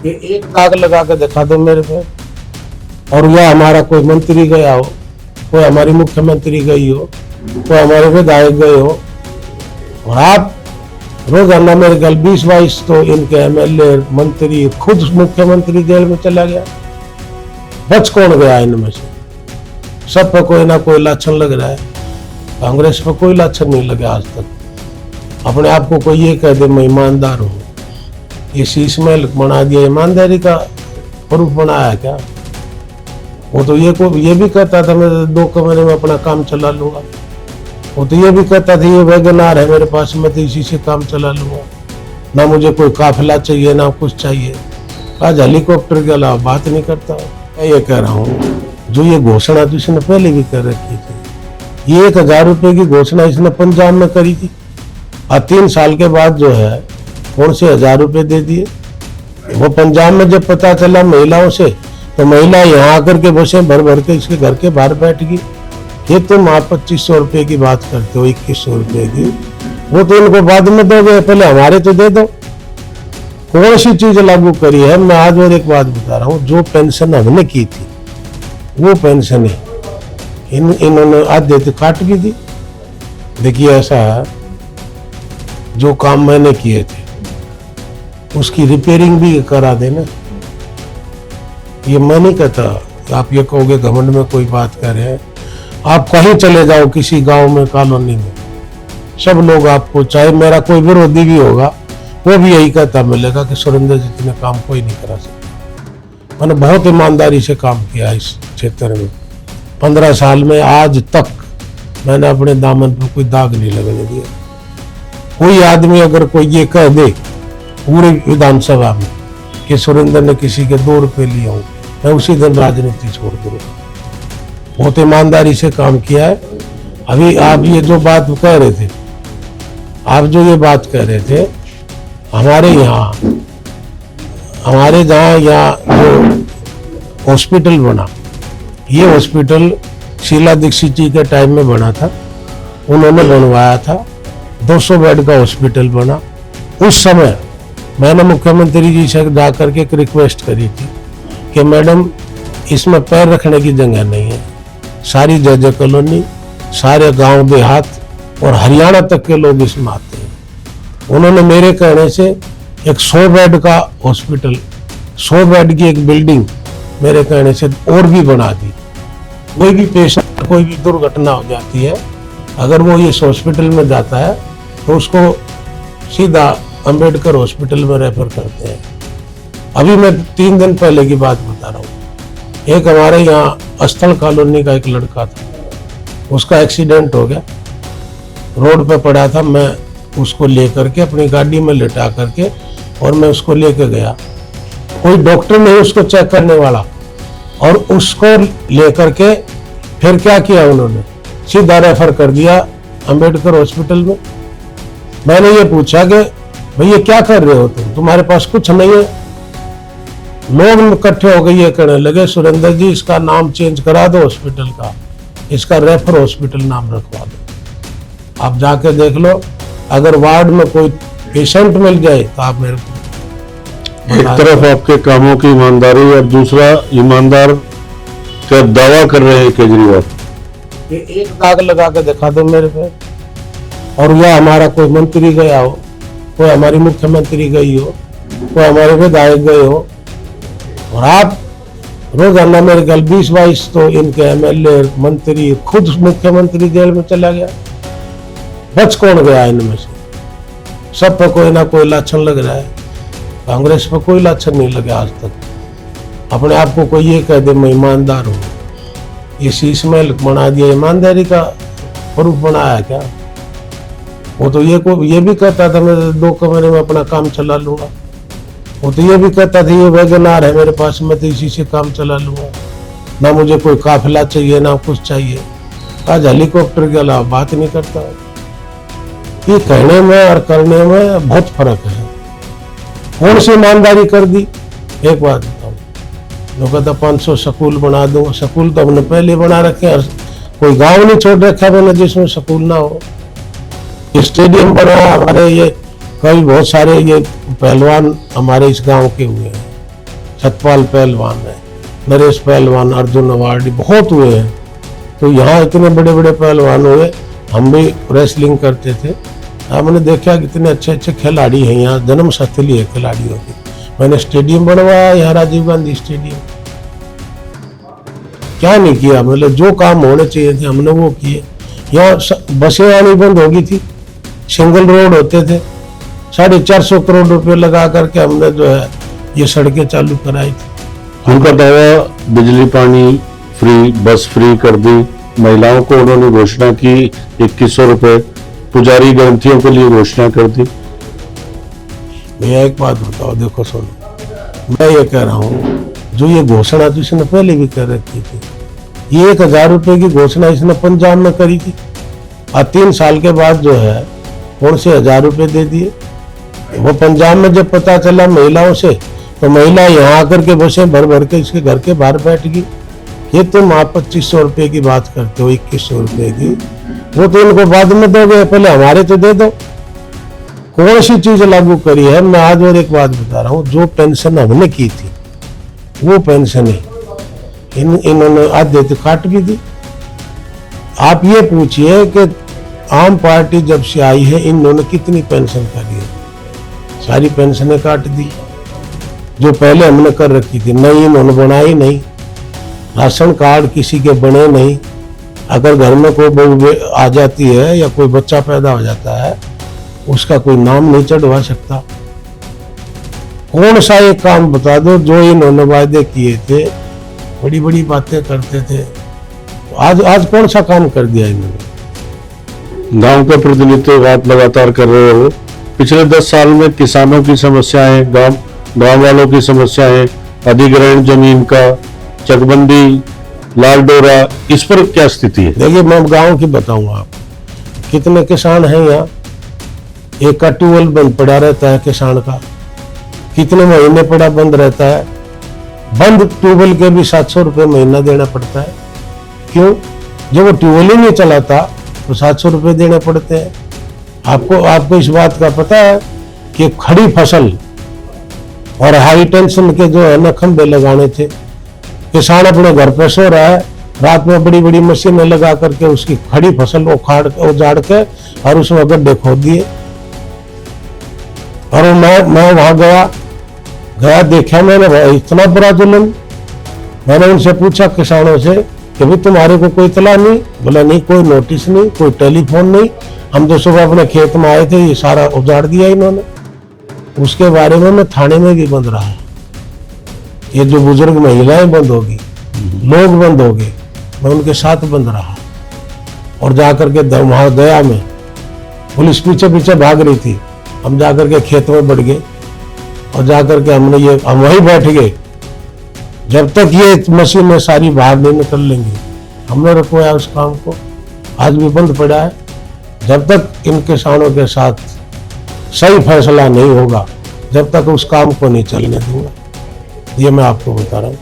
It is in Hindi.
ये एक दाग लगा के दिखा दो मेरे पे, और या हमारा कोई मंत्री गया हो, कोई हमारी मुख्यमंत्री गई हो, कोई हमारे विधायक गए हो, और आप रोजाना मेरे ख्याल 20-22 तो इनके एमएलए मंत्री, खुद मुख्यमंत्री जेल में चला गया। बच कौन गया इनमें से? सब पर कोई ना कोई लाछन लग रहा है। कांग्रेस पर कोई लाछन नहीं लगा आज तक। अपने आप को कोई ये कह दे मैं ईमानदार हूं, ये शीश महल बना दिया, ईमानदारी का प्रूफ बनाया क्या? वो तो ये भी कहता था मैं 2 कमरे में अपना काम चला लूंगा। वो तो ये भी कहता था ये वैगनार है मेरे पास, मैं तो इसी से काम चला लूंगा, ना मुझे कोई काफिला चाहिए ना कुछ चाहिए। आज हेलीकॉप्टर के अलावा बात नहीं करता। मैं ये कह रहा हूँ जो ये घोषणा तो इसने पहले भी कर रखी थी। ये 1000 रुपए की घोषणा इसने पंजाब में करी थी, और 3 साल के बाद जो है कौन से 1000 रुपए दे दिए। वो पंजाब में जब पता चला महिलाओं से, तो महिला यहाँ आकर के बसें भर भर के इसके घर के बाहर बैठ गई। ये तुम आप 2500 रुपए की बात करते हो, 2100 रुपए की, वो तो इनको बाद में दोगे, पहले हमारे तो दे दो। कौन सी चीज लागू करी है? मैं आज और एक बात बता रहा हूँ, जो पेंशन हमने की थी वो पेंशन है इन्होंने आधे तो काट भी दी। देखिए ऐसा है, जो काम मैंने किए थे उसकी रिपेयरिंग भी करा देना। ये मैं नहीं कहता, आप ये कहोगे घमंड में कोई बात कर रहे हैं। आप कहीं चले जाओ किसी गांव में, कॉलोनी में, सब लोग आपको, चाहे मेरा कोई विरोधी भी होगा, वो भी यही कहता मिलेगा कि सुरेंद्र जी इतने काम कोई नहीं करा सकता। मैंने बहुत ईमानदारी से काम किया इस क्षेत्र में। 15 साल में आज तक मैंने अपने दामन पर कोई दाग नहीं लगने दिया। कोई आदमी अगर कोई ये कह दे पूरे विधानसभा में कि सुरेंद्र ने किसी के 2 रुपए लिए हों, मैं उसी दिन राजनीति छोड़ दूंगा। बहुत ईमानदारी से काम किया है। अभी आप ये जो बात कह रहे थे, आप जो ये बात कह रहे थे, हमारे जहाँ जो हॉस्पिटल बना, ये हॉस्पिटल शीला दीक्षित जी के टाइम में बना था, उन्होंने बनवाया था। 200 बेड का हॉस्पिटल बना। उस समय मैंने मुख्यमंत्री जी से जाकर के एक रिक्वेस्ट करी थी कि मैडम इसमें पैर रखने की जगह नहीं है। सारी जय कॉलोनी, सारे गांव देहात और हरियाणा तक के लोग इसमें आते हैं। उन्होंने मेरे कहने से एक 100 बेड का हॉस्पिटल, 100 बेड की एक बिल्डिंग मेरे कहने से और भी बना दी। कोई भी पेशेंट, कोई भी दुर्घटना हो जाती है, अगर वो इस हॉस्पिटल में जाता है तो उसको सीधा अंबेडकर हॉस्पिटल में रेफर करते हैं। अभी मैं 3 दिन पहले की बात बता रहा हूँ। एक हमारे यहाँ अस्थल कॉलोनी का एक लड़का था, उसका एक्सीडेंट हो गया, रोड पे पड़ा था। मैं उसको लेकर के अपनी गाड़ी में लिटा करके और मैं उसको लेके गया। कोई डॉक्टर नहीं उसको चेक करने वाला, और उसको लेकर के फिर क्या किया उन्होंने, सीधा रेफर कर दिया अंबेडकर हॉस्पिटल में। मैंने ये पूछा कि भैया क्या कर रहे हो तुम, तुम्हारे पास कुछ नहीं है? लोग इकट्ठे हो गए, ये कहने लगे सुरेंद्र जी इसका नाम चेंज करा दो हॉस्पिटल का, इसका रेफर हॉस्पिटल नाम रखवा दो। आप जाके देख लो, अगर वार्ड में कोई पेशेंट मिल जाए तो आप मेरे को। एक तरफ आपके कामों की ईमानदारी और दूसरा ईमानदार का दावा कर रहे हैं केजरीवाल। ये एक दाग लगा के दिखा दो मेरे पे, और या हमारा कोई मंत्री गया हो, कोई हमारी मुख्यमंत्री गई हो, कोई हमारे विधायक गए हो, और आप रोजाना मेरे ख्याल 20-22 तो इनके एमएलए मंत्री, खुद मुख्यमंत्री जेल में चला गया। बच कौन गया इनमें से? सब पर कोई ना कोई लाछन लग रहा है। कांग्रेस पर कोई लाछन नहीं लगा आज तक। अपने आप को कोई ये कह दे मैं ईमानदार हूं, ये शीश महल बना दिया, ईमानदारी का प्रूफ बनाया क्या? वो तो ये भी कहता था मैं 2 कमरे में अपना काम चला लूंगा। वो तो ये भी कहता था ये वैगनार है मेरे पास, मैं तो इसी से काम चला लूंगा, ना मुझे कोई काफिला चाहिए ना कुछ चाहिए। आज हेलीकॉप्टर के अलावा बात नहीं करता। ये कहने में और करने में बहुत फर्क है। कौन सी ईमानदारी कर दी? एक बात बताओ, लोग कहता 500 स्कूल बना दो। स्कूल तो हमने पहले बना रखे हैं, कोई गांव नहीं छोड़ रखा मैंने जिसमें स्कूल ना हो। स्टेडियम बना हमारे, ये कई बहुत सारे ये पहलवान हमारे इस गांव के हुए हैं। सतपाल पहलवान है, नरेश पहलवान, अर्जुन अवार्डी बहुत हुए हैं। तो यहाँ इतने बड़े बड़े पहलवान हुए, हम भी रेसलिंग करते थे। हमने देखा कि इतने अच्छे अच्छे खिलाड़ी हैं यहाँ, जन्म स्थली है खिलाड़ियों की। मैंने स्टेडियम बनवाया यहाँ, राजीव गांधी स्टेडियम। क्या नहीं किया, मतलब जो काम होने चाहिए थे हमने वो किए। यहाँ बसें आनी बंद हो गई थी, सिंगल रोड होते थे। 450 करोड़ रुपए लगा करके हमने जो है ये सड़कें चालू कराई थी। उनका दावा बिजली पानी फ्री, बस फ्री कर दी। महिलाओं को उन्होंने घोषणा की 2100 रुपए, पुजारी ग्रंथियों के लिए घोषणा कर दी। भैया एक बात बताओ, देखो सुनो, मैं ये कह रहा हूँ जो ये घोषणा तो इसने पहले भी कर रखी थी। ये 1000 रुपए की घोषणा इसने पंजाब में करी थी, और 3 साल के बाद जो है कौन से 1000 रुपए दे दिए। वो पंजाब में जब पता चला महिलाओं से, तो महिला यहाँ आकर के बसें भर भर के इसके घर के बाहर बैठ गई। ये तुम आप 2500 रुपए की बात करते हो, 2100 रुपए की, वो तो इनको बाद में दोगे, पहले हमारे तो दे दो। कौन सी चीज लागू करी है? मैं आज और एक बात बता रहा हूँ, जो पेंशन हमने की थी वो पेंशन है इन्होंने आधे तो काट भी दी। आप ये पूछिए कि आम पार्टी जब से आई है इन्होंने कितनी पेंशन करी है? सारी पेंशनें काट दी, जो पहले हमने कर रखी थी। नहीं इन्होंने बनाई, नहीं राशन कार्ड किसी के बने नहीं। अगर घर में कोई बहू आ जाती है या कोई बच्चा पैदा हो जाता है, उसका कोई नाम नहीं चढ़वा सकता। कौन सा एक काम बता दो जो इन्होंने वायदे किए थे, बड़ी बड़ी बातें करते थे, आज कौन सा काम कर दिया इन्होंने? गांव का प्रतिनिधित्व आप लगातार कर रहे हो। पिछले 10 साल में किसानों की समस्याएं, गांव वालों की समस्याएं, अधिग्रहण जमीन का, चकबंदी, लाल डोरा, इस पर क्या स्थिति है? देखिए मैं गांव की बताऊंगा आपको, कितने किसान हैं यहाँ। एक का ट्यूबवेल बंद पड़ा रहता है किसान का, कितने महीने पड़ा बंद रहता है। बंद ट्यूबवेल के भी 700 रुपये महीना देना पड़ता है। क्यों? जब वो ट्यूबवेल ही नहीं चलाता तो 700 रुपये देने पड़ते हैं। आपको इस बात का पता है कि खड़ी फसल और हाई टेंशन के जो है ना खंभे लगाने थे। किसान अपने घर पे सो रहा है, रात में बड़ी बड़ी मशीनें लगा करके उसकी खड़ी फसल उजाड़ के और उसमें गड्ढे खोद दिए। और मैं वहां गया देखा मैंने, इतना बुरा जुल्म। मैंने उनसे पूछा किसानों से कि भाई तुम्हारे को कोई इतला नहीं? बोला नहीं, कोई नोटिस नहीं, कोई टेलीफोन नहीं। हम तो सुबह अपने खेत में आए थे, ये सारा उजाड़ दिया इन्होंने। उसके बारे में मैं थाने में भी बंद रहा। ये जो बुजुर्ग महिलाएं बंद होगी, लोग बंद हो गए, मैं उनके साथ बंद रहा। और जाकर के वहां गया मैं, पुलिस पीछे पीछे भाग रही थी, हम जाकर के खेत में बढ़ गए और जाकर के हम वहीं बैठ गए जब तक ये मशीनें सारी बाहर नहीं निकल लेंगी। हमने रुकवाया उस काम को, आज भी बंद पड़ा है। जब तक इन किसानों के साथ सही फैसला नहीं होगा, जब तक उस काम को नहीं चलने दूंगा। ये मैं आपको बता रहा हूँ।